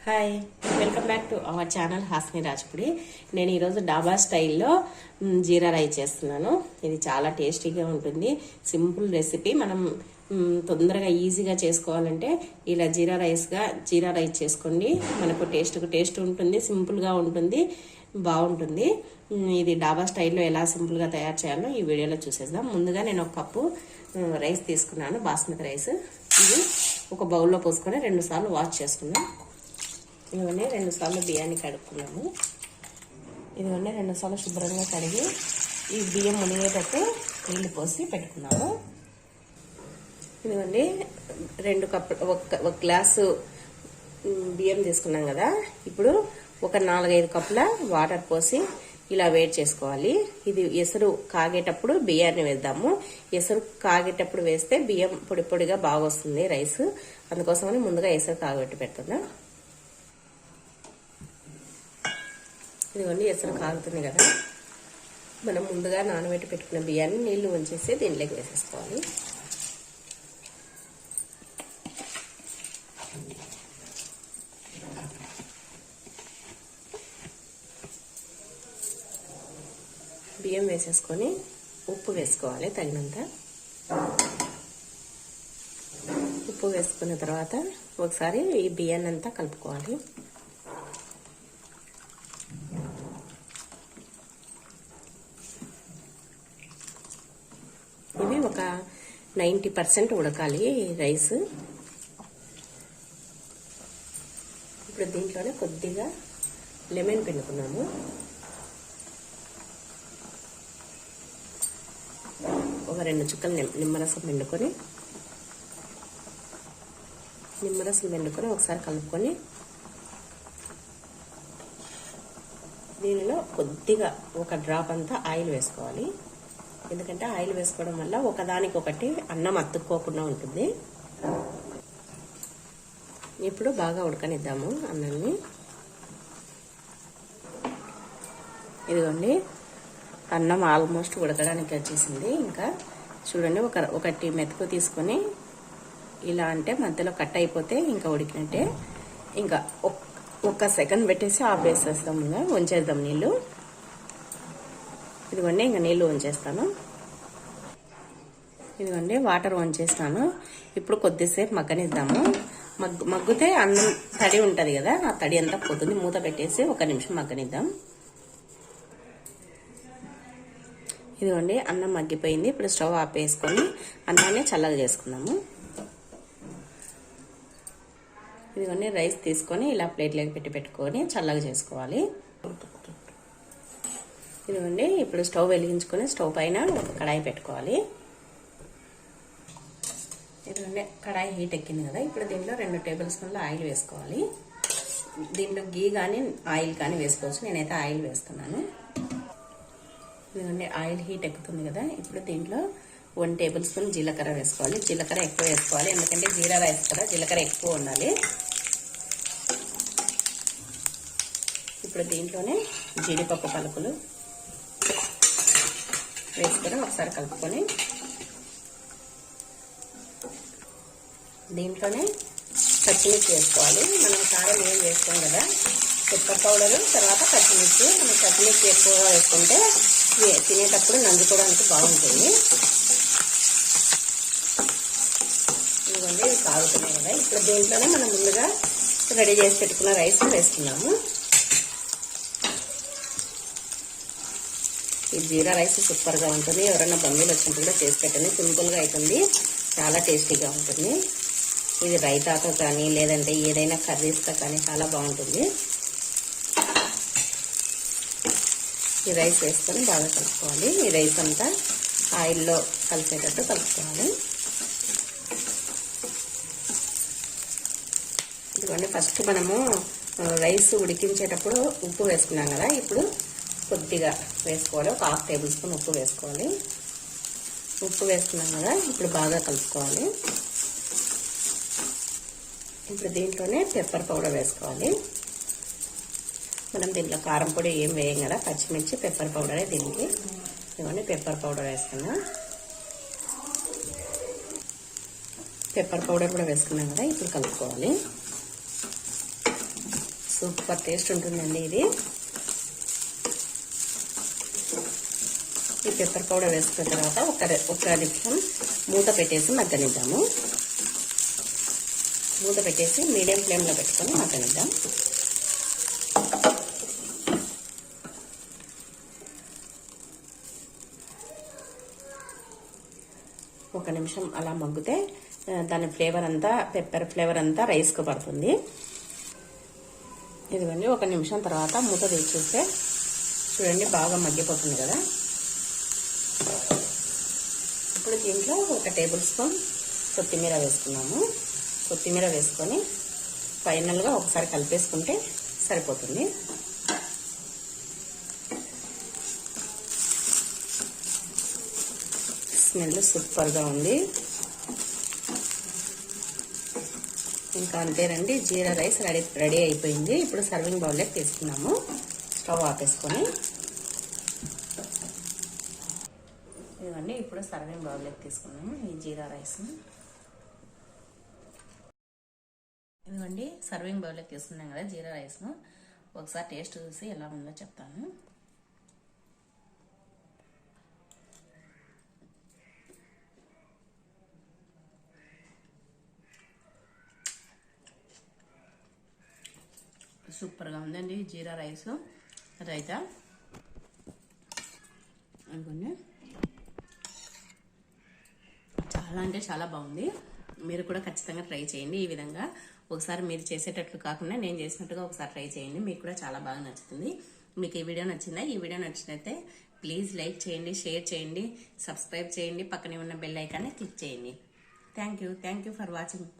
Hi, welcome back to our channel Hasni Rajpudi. నేను ఈరోజు డాబా స్టైల్లో జీరా రైస్ చేస్తున్నాను. ఇది చాలా టేస్టీగా ఉంటుంది. Simple recipe. మనం తొందరగా ఈజీగా చేసుకోవాలంటే ఇలా జీరా రైస్ చేసుకోండి. మనకు టేస్ట్ ఉంటుంది, సింపుల్గా ఉంటుంది, బాగుంటుంది. ఇది డాబా స్టైల్లో ఎలా సింపుల్గా తయారు చేయాలో ఈ వీడియోలో చూసేద్దాం. ముందుగా నేను ఒక కప్పు రైస్ తీసుకున్నాను, బాస్మతి రైస్. ఇది ఒక బౌల్లో పోసుకొని 2 సార్లు వాష్ చేసుకున్నాను. ఇవన్నీ 2 సార్లు బియ్యాన్ని కడుక్కున్నాము. ఇదివన్నీ 2 సార్లు శుభ్రంగా కడిగి ఈ బియ్యం మునిగేటట్టు నీళ్లు పోసి పెట్టుకున్నాము. ఇదివన్నీ 2 కప్పులు, ఒక గ్లాసు బియ్యం తీసుకున్నాం కదా. ఇప్పుడు ఒక 4-5 కప్పుల వాటర్ పోసి ఇలా వేడి చేసుకోవాలి. ఇది ఎసరు కాగేటప్పుడు బియ్యాన్ని వేద్దాము. ఎసరు కాగేటప్పుడు వేస్తే బియ్యం పొడి పొడిగా బాగా వస్తుంది రైస్. అందుకోసమని ముందుగా ఎసరు కాగబెట్టి పెడుతున్నా. ఇదిగోండి ఎసరు కాగుతుంది కదా. మనం ముందుగా నానబెట్టి పెట్టుకున్న బియ్యాన్ని నీళ్లు ఉంచేసి దీనిలోకి వేసేసుకోవాలి. బియ్యం వేసేసుకొని ఉప్పు వేసుకోవాలి తగినంత. ఉప్పు వేసుకున్న తర్వాత ఒకసారి ఈ బియ్యాన్ని అంతా కలుపుకోవాలి. ఇవి ఒక 90% ఉడకాలి రైస్. ఇప్పుడు దీంట్లోనే కొద్దిగా లెమన్ పిండుకున్నాము. ఒక 2 చుక్కలు నిమ్మరసం పిండుకొని ఒకసారి కలుపుకొని దీనిలో కొద్దిగా ఒక డ్రాప్ అంతా ఆయిల్ వేసుకోవాలి. ఎందుకంటే ఆయిల్ వేసుకోవడం వల్ల ఒకదానికొకటి అన్నం అతుక్కోకుండా ఉంటుంది. ఇప్పుడు బాగా ఉడకనిద్దాము అన్నాన్ని. ఇదిగోండి అన్నం ఆల్మోస్ట్ ఉడకడానికి వచ్చేసింది. ఇంకా చూడండి, ఒకటి మెతుకు తీసుకొని ఇలా అంటే మధ్యలో కట్ అయిపోతే ఇంకా ఉడికినట్టే. ఇంకా 1 సెకండ్ పెట్టేసి ఆఫ్ వేసేస్తాం. ఇంకా ఉంచేద్దాం నీళ్ళు. ఇదిగోండి ఇంకా నీళ్ళు ఉంచేస్తాను. ఇదిగోండి వాటర్ వంచేస్తాను. ఇప్పుడు కొద్దిసేపు మగ్గనిద్దాము. మగ్గితే అన్నం తడి ఉంటుంది కదా, ఆ తడి అంతా పోతుంది. మూత పెట్టేసి 1 నిమిషం మగ్గనిద్దాం. ఇదిగోండి అన్నం మగ్గిపోయింది. ఇప్పుడు స్టవ్ ఆపేసుకొని అన్నాన్ని చల్లగా చేసుకుందాము. ఇదిగోండి రైస్ తీసుకొని ఇలా ప్లేట్లోకి పెట్టుకొని చల్లగా చేసుకోవాలి. ఇదిగోండి ఇప్పుడు స్టవ్ వెలిగించుకొని స్టవ్ పైన ఒక కడాయి పెట్టుకోవాలి. ఇదిగోండి కడాయి హీట్ ఎక్కింది కదా. ఇప్పుడు దీంట్లో 2 టేబుల్ స్పూన్ల ఆయిల్ వేసుకోవాలి. దీంట్లో గీ కానీ ఆయిల్ కానీ వేసుకోవచ్చు. నేనైతే ఆయిల్ వేస్తున్నాను. ఇదిగోండి ఆయిల్ హీట్ ఎక్కుతుంది కదా. ఇప్పుడు దీంట్లో 1 టేబుల్ స్పూన్ జీలకర్ర వేసుకోవాలి. జీలకర్ర ఎక్కువ వేసుకోవాలి, ఎందుకంటే జీరా రైస్ కదా, జీలకర్ర ఎక్కువ ఉండాలి. ఇప్పుడు దీంట్లోనే జీడిపప్పు పలుకులు వేసుకొని ఒకసారి కలుపుకొని దీంట్లోనే పచ్చిమిర్చి వేసుకోవాలి. మనం కారం ఏం వేసుకోం కదా, పెప్పర్ పౌడరు తర్వాత పచ్చిమిర్చి. మనం పచ్చిమిర్చి ఎక్కువగా వేసుకుంటే తినేటప్పుడు నంచుకోవడానికి బాగుంటుంది. ఇదిగోండి ఇవి కాగుతున్నాయి కదా. ఇప్పుడు దీంట్లోనే మనం ముందుగా రెడీ చేసి పెట్టుకున్న రైస్ వేసుకున్నాము. ఈ జీరా రైస్ సూపర్గా ఉంటుంది. ఎవరైనా బంధువులు వచ్చినప్పుడు కూడా చేసి పెట్టండి. సింపుల్గా అవుతుంది, చాలా టేస్టీగా ఉంటుంది. ఇది రైతాతో కానీ లేదంటే ఏదైనా కర్రీస్తో కానీ చాలా బాగుంటుంది. ఈ రైస్ వేసుకొని బాగా కలుపుకోవాలి. ఈ రైస్ అంతా ఆయిల్లో కలిసేటట్టు కలుపుకోవాలి. ఇదిగోండి ఫస్ట్ మనము రైస్ ఉడికించేటప్పుడు ఉప్పు వేసుకున్నాం కదా. ఇప్పుడు కొద్దిగా వేసుకోవాలి. ఒక 1/2 టేబుల్ స్పూన్ ఉప్పు వేసుకోవాలి. ఉప్పు వేసుకున్నాం కదా. ఇప్పుడు బాగా కలుపుకోవాలి. ఇప్పుడు దీంట్లోనే పెప్పర్ పౌడర్ వేసుకోవాలి. మనం దీంట్లో కారం పొడి ఏం వేయం కదా, పచ్చిమిర్చి పెప్పర్ పౌడరే దీనికి. ఇవన్నీ పెప్పర్ పౌడర్ వేసుకున్నాం. పెప్పర్ పౌడర్ కూడా వేసుకున్నాం కదా. ఇప్పుడు కలుపుకోవాలి. సూపర్ టేస్ట్ ఉంటుందండి ఇది. ఈ పెప్పర్ పౌడర్ వేసుకున్న తర్వాత ఒక నిమిషం మూత పెట్టేసి మగ్గనిద్దాము. మూత పెట్టేసి మీడియం ఫ్లేమ్లో పెట్టుకొని మగ్గనిద్దాం. ఒక నిమిషం అలా మగ్గితే దాని ఫ్లేవర్ అంతా, పెప్పర్ ఫ్లేవర్ అంతా రైస్కు పడుతుంది. ఇదిగోండి, ఒక నిమిషం తర్వాత మూత తీసి చూస్తే చూడండి బాగా మగ్గిపోతుంది కదా. ఇప్పుడు దీంట్లో ఒక టేబుల్ స్పూన్ కొత్తిమీర వేసుకున్నాము. కొత్తిమీర వేసుకొని ఫైనల్గా ఒకసారి కలిపేసుకుంటే సరిపోతుంది. స్మెల్ సూపర్గా ఉంది. ఇంకా అంతేనండి, జీరా రైస్ రెడీ అయిపోయింది. ఇప్పుడు సర్వింగ్ బౌల్లోకి తీసుకున్నాము. స్టవ్ ఆపేసుకొని ఇదిగోండి, ఇప్పుడు సర్వింగ్ బౌల్లోకి తీసుకున్నాము ఈ జీరా రైస్. ఇదిగోండి, సర్వింగ్ బౌల్లోకి తీసుకున్నాం కదా జీరా రైస్ను. ఒకసారి టేస్ట్ చూసి ఎలా ఉందో చెప్తాను. సూపర్గా ఉందండి జీరా రైస్ రైతా. అనుకోండి, చాలా అంటే చాలా బాగుంది. మీరు కూడా ఖచ్చితంగా ట్రై చేయండి. ఈ విధంగా ఒకసారి మీరు చేసేటట్లు కాకుండా నేను చేసినట్టుగా ఒకసారి ట్రై చేయండి. మీకు కూడా చాలా బాగా నచ్చుతుంది. మీకు ఈ వీడియో నచ్చిందా? ఈ వీడియో నచ్చినట్లయితే ప్లీజ్ లైక్ చేయండి, షేర్ చేయండి, సబ్స్క్రైబ్ చేయండి, పక్కనే ఉన్న బెల్ ఐకాన్ని క్లిక్ చేయండి. Thank you for watching.